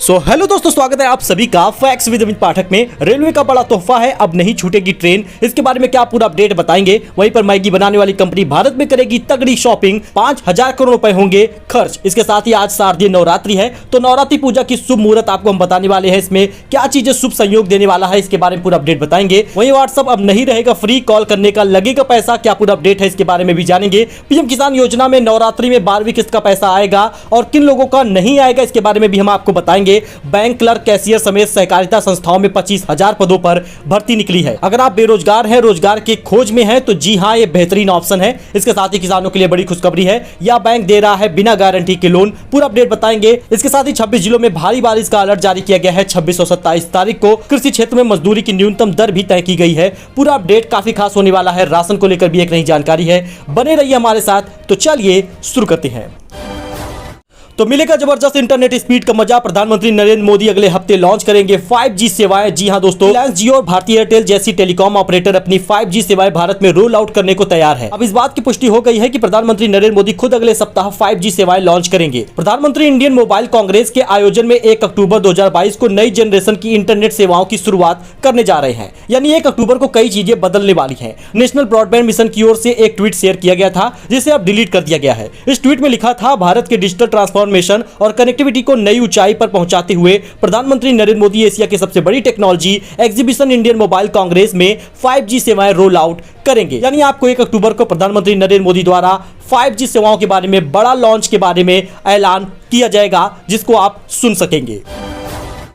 Hello दोस्तों, स्वागत है आप सभी का फैक्ट्स विद अमित पाठक में। रेलवे का बड़ा तोहफा है, अब नहीं छूटेगी ट्रेन। इसके बारे में क्या पूरा अपडेट बताएंगे। वहीं पर मैगी बनाने वाली कंपनी भारत में करेगी तगड़ी शॉपिंग, 5000 करोड़ रुपए होंगे खर्च। इसके साथ ही आज शारदीय नवरात्रि है, तो नवरात्रि पूजा की शुभ मुहूर्त आपको हम बताने वाले हैं। इसमें क्या चीजें शुभ संयोग देने वाला है, इसके बारे में पूरा अपडेट बताएंगे। वहीं व्हाट्सएप अब नहीं रहेगा फ्री, कॉल करने का लगेगा पैसा। क्या पूरा अपडेट है, इसके बारे में भी जानेंगे। पीएम किसान योजना में नवरात्रि में 12वीं किस्त का पैसा आएगा और किन लोगों का नहीं आएगा, इसके बारे में भी हम आपको बताएंगे। बैंक क्लर्क, कैशियर समेत सहकारिता संस्थाओं में 25,000 पदों पर भर्ती निकली है। अगर आप बेरोजगार हैं, रोजगार के खोज में हैं, तो जी हां, ये बेहतरीन ऑप्शन है। इसके साथ ही किसानों के लिए बड़ी खुशखबरी है, या बैंक दे रहा है बिना गारंटी के लोन। पूरा अपडेट बताएंगे। इसके साथ ही 26 जिलों में भारी बारिश का अलर्ट जारी किया गया है। 26 और 27 तारीख को कृषि क्षेत्र में मजदूरी की न्यूनतम दर भी तय की गई है। पूरा अपडेट काफी खास होने वाला है। राशन को लेकर भी एक नई जानकारी है। बने रहिए हमारे साथ। तो चलिए शुरू करते हैं। तो मिलेगा जबरदस्त इंटरनेट स्पीड का मजा। प्रधानमंत्री नरेंद्र मोदी अगले हफ्ते लॉन्च करेंगे 5G सेवाएं। जी हां दोस्तों, रिलायंस जियो और भारतीय एयरटेल जैसी टेलीकॉम ऑपरेटर अपनी 5G सेवाएं भारत में रोल आउट करने को तैयार है। अब इस बात की पुष्टि हो गई है कि प्रधानमंत्री नरेंद्र मोदी खुद अगले सप्ताह 5G सेवाएं लॉन्च करेंगे। प्रधानमंत्री इंडियन मोबाइल कांग्रेस के आयोजन में 1 अक्टूबर 2022 को नई जनरेशन की इंटरनेट सेवाओं की शुरुआत करने जा रहे हैं। यानी 1 अक्टूबर को कई चीजें बदलने वाली है। नेशनल ब्रॉडबैंड मिशन की ओर से एक ट्वीट शेयर किया गया था, जिसे अब डिलीट कर दिया गया है। इस ट्वीट में लिखा था, भारत के डिजिटल ट्रांसफॉर्मेशन और कनेक्टिविटी को नई ऊंचाई पर पहुंचाते हुए प्रधानमंत्री नरेंद्र मोदी एशिया की सबसे बड़ी technology exhibition Indian mobile Congress में 5G सेवाएं रोल आउट करेंगे। यानी आपको 1 अक्टूबर को प्रधानमंत्री नरेंद्र मोदी द्वारा 5G सेवाओं के बारे में, बड़ा लॉन्च के बारे में ऐलान किया जाएगा, जिसको आप सुन सकेंगे।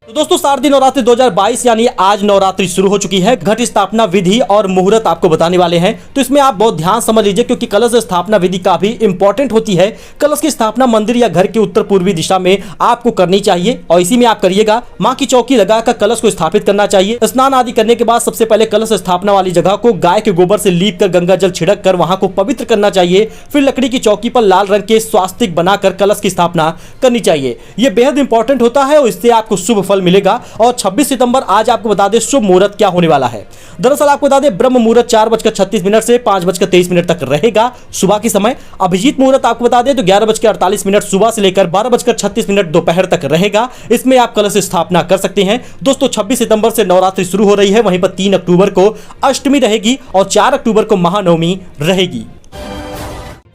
तो दोस्तों, शारदीय नवरात्रि 2022 यानी आज नवरात्रि शुरू हो चुकी है। घट स्थापना विधि और मुहूर्त आपको बताने वाले हैं, तो इसमें आप बहुत ध्यान समझ लीजिए, क्योंकि कलश स्थापना विधि काफी इंपॉर्टेंट होती है। कलश की स्थापना मंदिर या घर के उत्तर पूर्वी दिशा में आपको करनी चाहिए और इसी में आप करिएगा। मां की चौकी लगाकर कलश को स्थापित करना चाहिए। स्नान आदि करने के बाद सबसे पहले कलश स्थापना वाली जगह को गाय के गोबर से लीप कर गंगा जल छिड़क कर वहां को पवित्र करना चाहिए। फिर लकड़ी की चौकी पर लाल रंग के स्वास्तिक बनाकर कलश की स्थापना करनी चाहिए। यह बेहद इंपॉर्टेंट होता है और इससे आपको शुभ फल मिलेगा। और 26 सितंबर आज आपको बता दें शुभ मुहूर्त क्या होने वाला है। दरअसल आपको बता दें, ब्रह्म मुहूर्त 4:36 से 5:23 तक रहेगा सुबह के समय। अभिजीत मुहूर्त आपको बता दें तो 11:48 सुबह से लेकर 12:36 दोपहर तक रहेगा। इसमें आप कलश स्थापना कर सकते हैं। दोस्तों, 26 सितंबर से नवरात्रि शुरू हो रही है। वहीं पर 3 अक्टूबर को अष्टमी रहेगी और 4 अक्टूबर को महानवमी रहेगी।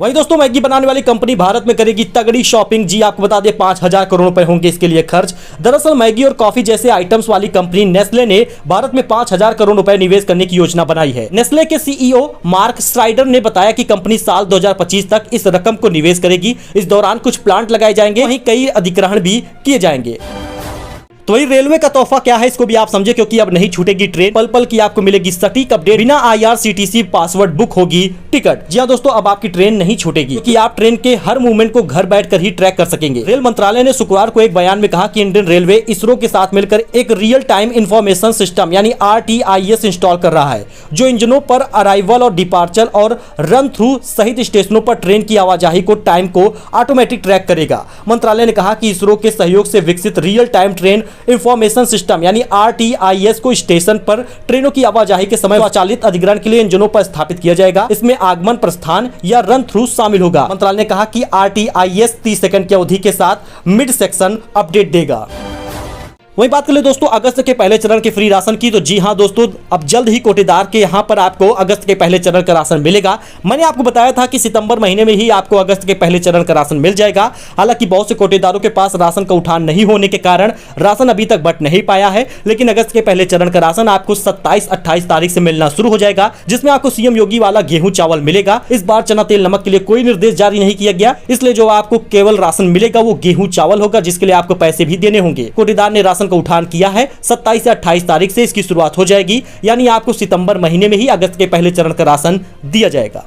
वहीं दोस्तों, मैगी बनाने वाली कंपनी भारत में करेगी तगड़ी शॉपिंग। जी आपको बता दें 5000 करोड़ रुपए होंगे इसके लिए खर्च। दरअसल मैगी और कॉफी जैसे आइटम्स वाली कंपनी नेस्ले ने भारत में 5000 करोड़ रुपए निवेश करने की योजना बनाई है। नेस्ले के सीईओ मार्क स्ट्राइडर ने बताया कि कंपनी साल 2025 तक इस रकम को निवेश करेगी। इस दौरान कुछ प्लांट लगाए जाएंगे, वहीं कई अधिग्रहण भी किए जाएंगे। तो वही रेलवे का तोहफा क्या है, इसको भी आप समझे, क्योंकि अब नहीं छूटेगी ट्रेन। पल पल की आपको मिलेगी सटीक अपडेट। बिना IRCTC पासवर्ड बुक होगी टिकट। जी हां दोस्तों, अब आपकी ट्रेन नहीं छूटेगी, क्योंकि आप ट्रेन के हर मूवमेंट को घर बैठकर ही ट्रैक कर सकेंगे। रेल मंत्रालय ने शुक्रवार को एक बयान में कहा कि इंडियन रेलवे इसरो के साथ मिलकर एक रियल टाइम इंफॉर्मेशन सिस्टम यानी RTIS इंस्टॉल कर रहा है, जो इंजनों पर अराइवल और डिपार्चर और रन थ्रू सहित स्टेशनों पर ट्रेन की आवाजाही को टाइम को ऑटोमेटिक ट्रैक करेगा। मंत्रालय ने कहा कि इसरो के सहयोग से विकसित real time train information system यानी RTIS को स्टेशन पर ट्रेनों की आवाजाही के समय स्वचालित अधिग्रहण के लिए इंजनों पर स्थापित किया जाएगा। इसमें आगमन, प्रस्थान या रन थ्रू शामिल होगा। मंत्रालय ने कहा कि RTIS 30 सेकंड की अवधि के साथ मिड सेक्शन अपडेट देगा। वहीं बात कर ले दोस्तों अगस्त के पहले चरण के फ्री राशन की, तो जी हां दोस्तों, अब जल्द ही कोटेदार के यहां पर आपको अगस्त के पहले चरण का राशन मिलेगा। मैंने आपको बताया था कि सितंबर महीने में ही आपको अगस्त के पहले चरण का राशन मिल जाएगा। हालांकि बहुत से कोटेदारों के पास राशन का उठान नहीं होने के कारण राशन अभी तक बंट नहीं पाया है, लेकिन अगस्त के पहले चरण का राशन आपको 27-28 तारीख से मिलना शुरू हो जाएगा, जिसमें आपको सीएम योगी वाला गेहूं चावल मिलेगा। इस बार चना, तेल, नमक के लिए कोई निर्देश जारी नहीं किया गया, इसलिए जो आपको केवल राशन मिलेगा वो गेहूं चावल होगा, जिसके लिए आपको पैसे भी देने होंगे। कोटेदार ने राशन का उठान किया है, 27 से 28 तारीख से इसकी शुरुआत हो जाएगी। यानी आपको सितंबर महीने में ही अगस्त के पहले चरण का राशन दिया जाएगा।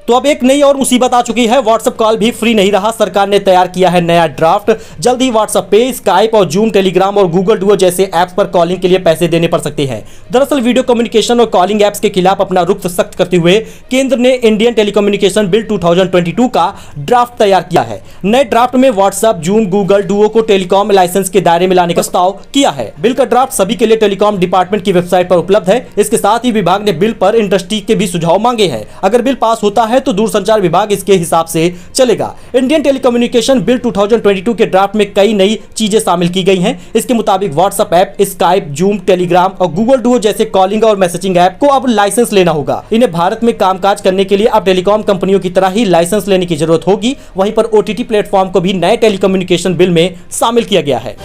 तो अब एक नई और मुसीबत आ चुकी है। व्हाट्सएप कॉल भी फ्री नहीं रहा। सरकार ने तैयार किया है नया ड्राफ्ट। जल्द ही व्हाट्सएप पे स्काइप और जूम, टेलीग्राम और गूगल डुओ जैसे ऐप्स पर कॉलिंग के लिए पैसे देने पड़ सकते हैं। दरअसल वीडियो कम्युनिकेशन और कॉलिंग ऐप्स के खिलाफ अपना रुख सख्त करते हुए केंद्र ने इंडियन टेलीकम्युनिकेशन बिल 2022 का ड्राफ्ट तैयार किया है। नए ड्राफ्ट में व्हाट्सएप, जूम, गूगल डुओ को टेलीकॉम लाइसेंस के दायरे में लाने का प्रस्ताव किया है। बिल का ड्राफ्ट सभी के लिए टेलीकॉम डिपार्टमेंट की वेबसाइट पर उपलब्ध है। इसके साथ ही विभाग ने बिल पर इंडस्ट्री के भी सुझाव मांगे हैं। अगर बिल पास होता है तो दूरसंचार विभाग इसके हिसाब से चलेगा। इंडियन टेलीकम्युनिकेशन बिल 2022 के ड्राफ्ट में कई नई चीजें शामिल की गई हैं। इसके मुताबिक WhatsApp app, Skype, zoom, Telegram और गूगल डुओ जैसे कॉलिंग और मैसेजिंग ऐप को अब लाइसेंस लेना होगा। इन्हें भारत में कामकाज करने के लिए अब टेलीकॉम कंपनियों की तरह ही लाइसेंस लेने की जरूरत होगी। वहीं पर ओटीटी प्लेटफॉर्म को भी नए टेलीकम्युनिकेशन बिल में शामिल किया गया है।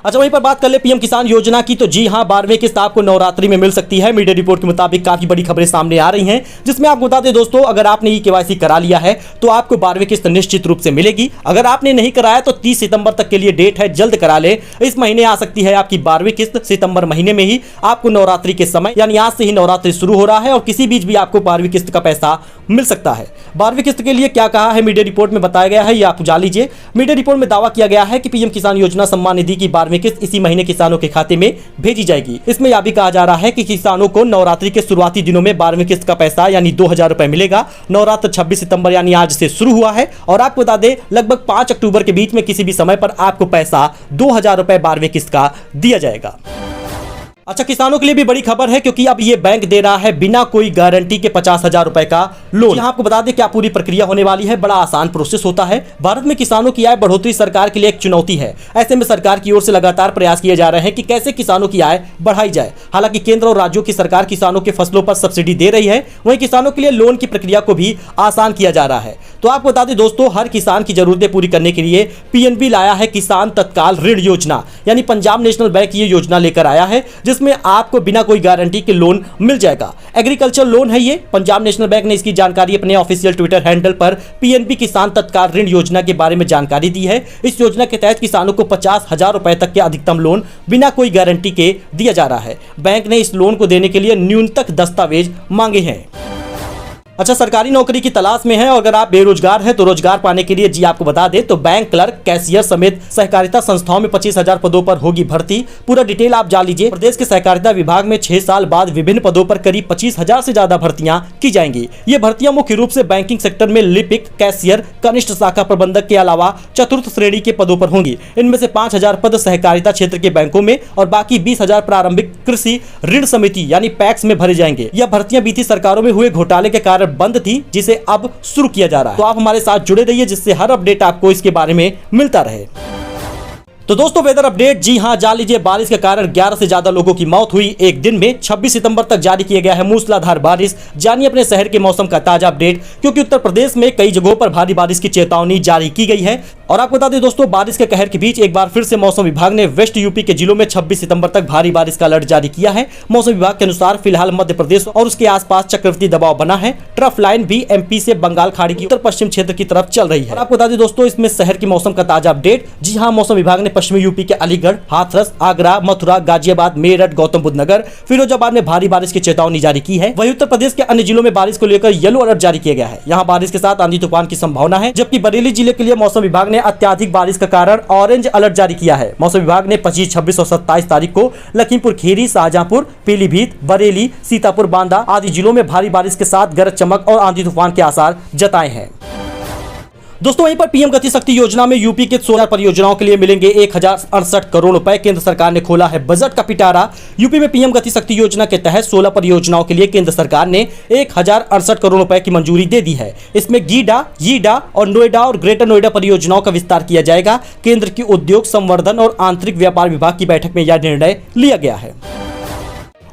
अच्छा, वहीं पर बात कर ले पीएम किसान योजना की, तो जी हां, 12वीं किस्त आपको नवरात्रि में मिल सकती है। मीडिया रिपोर्ट के मुताबिक काफी बड़ी खबरें सामने आ रही हैं, जिसमें आपको बता दें दोस्तों, अगर आपने ई-केवाईसी करा लिया है तो आपको 12वीं किस्त निश्चित रूप से मिलेगी। अगर आपने नहीं कराया तो 30 सितंबर तक के लिए डेट है, जल्द करा ले। इस महीने आ सकती है आपकी 12वीं किस्त। सितंबर महीने में ही आपको नवरात्रि के समय, यानी आज से ही नवरात्रि शुरू हो रहा है और किसी बीच भी आपको 12वीं किस्त का पैसा मिल सकता है। 12वीं किस्त के लिए क्या कहा है मीडिया रिपोर्ट में बताया गया है, ये आप जान लीजिए। मीडिया रिपोर्ट में दावा किया गया है कि पीएम किसान योजना सम्मान निधि की 12वीं किस्त इसी महीने किसानों के खाते में भेजी जाएगी। इसमें यह भी कहा जा रहा है कि किसानों को नवरात्रि के शुरुआती दिनों में 12वीं किस्त का पैसा यानी 2000 रुपए मिलेगा। नवरात्र 26 सितंबर यानी आज से शुरू हुआ है और आपको बता दें लगभग 5 अक्टूबर के बीच में किसी भी समय पर आपको पैसा 2000 रुपए 12वीं किस्त का दिया जाएगा। अच्छा, किसानों के लिए भी बड़ी खबर है, क्योंकि अब ये बैंक दे रहा है बिना कोई गारंटी के 50,000 रुपए का लोन। यहाँ आपको बता दें क्या पूरी प्रक्रिया होने वाली है। बड़ा आसान प्रोसेस होता है। भारत में किसानों की आय बढ़ोतरी सरकार के लिए एक चुनौती है। ऐसे में सरकार की ओर से लगातार प्रयास किए जा रहे हैं कि कैसे किसानों की आय बढ़ाई जाए। हालांकि केंद्र और राज्यों की सरकार किसानों के फसलों पर सब्सिडी दे रही है, वहीं किसानों के लिए लोन की प्रक्रिया को भी आसान किया जा रहा है। तो आपको बता दें दोस्तों, हर किसान की जरूरतें पूरी करने के लिए पीएनबी लाया है किसान तत्काल ऋण योजना, यानी पंजाब नेशनल बैंक ये योजना लेकर आया है, जिसमें आपको बिना कोई गारंटी के लोन मिल जाएगा। एग्रीकल्चर लोन है ये। पंजाब नेशनल बैंक ने इसकी जानकारी अपने ऑफिशियल ट्विटर हैंडल पर पीएनबी किसान तत्काल ऋण योजना के बारे में जानकारी दी है। इस योजना के तहत किसानों को 50,000 रुपए तक के अधिकतम लोन बिना कोई गारंटी के दिया जा रहा है। बैंक ने इस लोन को देने के लिए न्यूनतम दस्तावेज मांगे हैं। अच्छा, सरकारी नौकरी की तलाश में है और अगर आप बेरोजगार हैं तो रोजगार पाने के लिए जी आपको बता दें तो बैंक क्लर्क, कैशियर समेत सहकारिता संस्थाओं में 25,000 पदों पर होगी भर्ती। पूरा डिटेल आप जान लीजिए। प्रदेश के सहकारिता विभाग में 6 साल बाद विभिन्न पदों पर करीब 25,000 से ज्यादा भर्तियां की जाएंगी। ये भर्तियां मुख्य रूप से बैंकिंग सेक्टर में लिपिक, कैशियर, कनिष्ठ शाखा प्रबंधक के अलावा चतुर्थ श्रेणी के पदों पर होंगी। इनमें से 5,000 पद सहकारिता क्षेत्र के बैंकों में और बाकी 20,000 प्रारंभिक कृषि ऋण समिति यानी पैक्स में भरे जाएंगे। यह भर्तियां बीती सरकारों में हुए घोटाले के कारण बंद थी, जिसे अब शुरू किया जा रहा है। तो आप हमारे साथ जुड़े रहिए, जिससे हर अपडेट आपको इसके बारे में मिलता रहे। तो दोस्तों, वेदर अपडेट, जी हां, जान लीजिए बारिश के कारण 11 से ज्यादा लोगों की मौत हुई एक दिन में। 26 सितंबर तक जारी किया गया है मूसलाधार बारिश। जानिए अपने शहर के मौसम का ताजा अपडेट, क्योंकि उत्तर प्रदेश में कई जगहों पर भारी बारिश की चेतावनी जारी की गई है। और आपको बता दें दोस्तों, बारिश के कहर के बीच एक बार फिर से मौसम विभाग ने वेस्ट यूपी के जिलों में 26 सितंबर तक भारी बारिश का अलर्ट जारी किया है। मौसम विभाग के अनुसार फिलहाल मध्य प्रदेश और उसके आसपास चक्रवाती दबाव बना है। ट्रफ लाइन भी एमपी से बंगाल खाड़ी की उत्तर पश्चिम क्षेत्र की तरफ चल रही है। आपको बता दें दोस्तों, इसमें शहर के मौसम का ताजा अपडेट, जी हां, मौसम विभाग ने पश्चिमी यूपी के अलीगढ़, हाथरस, आगरा, मथुरा, गाजियाबाद, मेरठ, गौतम बुद्ध नगर, फिरोजाबाद में भारी बारिश की चेतावनी जारी की है। वहीं उत्तर प्रदेश के अन्य जिलों में बारिश को लेकर येलो अलर्ट जारी किया गया है। यहाँ बारिश के साथ आंधी तूफान की संभावना है, जबकि बरेली जिले के लिए मौसम विभाग ने अत्याधिक बारिश के कारण ऑरेंज अलर्ट जारी किया है। मौसम विभाग ने 25, 26 और 27 तारीख को लखीमपुर खीरी, शाहजहांपुर, पीलीभीत, बरेली, सीतापुर, बांदा आदि जिलों में भारी बारिश के साथ गरज चमक और आंधी तूफान के आसार जताए हैं। दोस्तों, वहीं पर पीएम गति शक्ति योजना में यूपी के 16 परियोजनाओं के लिए मिलेंगे 1068 करोड़ रुपए। केंद्र सरकार ने खोला है बजट का पिटारा। यूपी में पीएम गति शक्ति योजना के तहत 16 परियोजनाओं के लिए केंद्र सरकार ने 1068 करोड़ रुपए की मंजूरी दे दी है। इसमें गीडा, यीडा और नोएडा और ग्रेटर नोएडा परियोजनाओं का विस्तार किया जाएगा। केंद्र की उद्योग, संवर्धन और आंतरिक व्यापार विभाग की बैठक में यह निर्णय लिया गया है।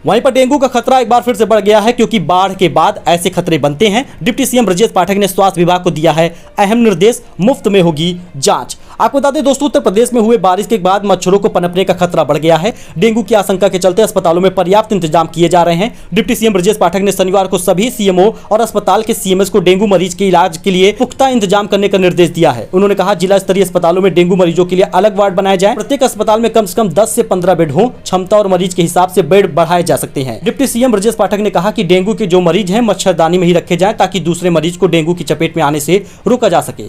वहीं पर डेंगू का खतरा एक बार फिर से बढ़ गया है, क्योंकि बाढ़ के बाद ऐसे खतरे बनते हैं। डिप्टी सीएम ब्रजेश पाठक ने स्वास्थ्य विभाग को दिया है अहम निर्देश, मुफ्त में होगी जांच। आपको बता दें दोस्तों, उत्तर प्रदेश में हुए बारिश के बाद मच्छरों को पनपने का खतरा बढ़ गया है। डेंगू की आशंका के चलते अस्पतालों में पर्याप्त इंतजाम किए जा रहे हैं। डिप्टी सीएम ब्रजेश पाठक ने शनिवार को सभी सीएमओ और अस्पताल के सीएमएस को डेंगू मरीज के इलाज के लिए पुख्ता इंतजाम करने का निर्देश दिया है। उन्होंने कहा, जिला स्तरीय अस्पतालों में डेंगू मरीजों के लिए अलग वार्ड बनाए जाए। प्रत्येक अस्पताल में कम से कम 10 से 15 बेड हो। क्षमता और मरीज के हिसाब से बेड बढ़ाए जा सकते हैं। डिप्टी सीएम ब्रजेश पाठक ने कहा कि डेंगू के जो मरीज हैं मच्छरदानी में ही रखे जाएं, ताकि दूसरे मरीज को डेंगू की चपेट में आने से रोका जा सके।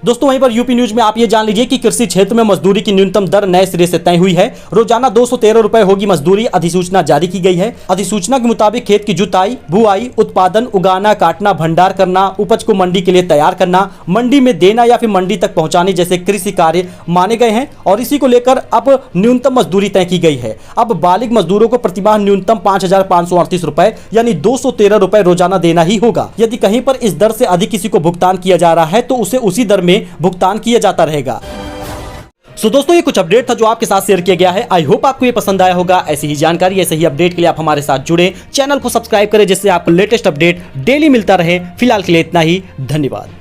दोस्तों वहीं पर यूपी न्यूज में आप ये जान लीजिए कि कृषि क्षेत्र में मजदूरी की न्यूनतम दर नए सिरे से तय हुई है। रोजाना 213 रुपए होगी मजदूरी, अधिसूचना जारी की गई है। अधिसूचना के मुताबिक खेत की जुताई, बुआई, उत्पादन, उगाना, काटना, भंडार करना, उपज को मंडी के लिए तैयार करना, मंडी में देना या फिर मंडी तक पहुंचाने जैसे कृषि कार्य माने गए हैं और इसी को लेकर अब न्यूनतम मजदूरी तय की गई है। अब बालिग मजदूरों को प्रतिमाह न्यूनतम 5,538 रुपए यानी 213 रुपए रोजाना देना ही होगा। यदि कहीं पर इस दर से अधिक किसी को भुगतान किया जा रहा है तो उसे उसी दर में भुगतान किया जाता रहेगा। सो दोस्तों ये कुछ अपडेट था जो आपके साथ शेयर किया गया है। आई होप आपको ये पसंद आया होगा। ऐसी ही जानकारी, ऐसे ही अपडेट के लिए आप हमारे साथ जुड़े, चैनल को सब्सक्राइब करें जिससे आपको लेटेस्ट अपडेट डेली मिलता रहे। फिलहाल के लिए इतना ही, धन्यवाद।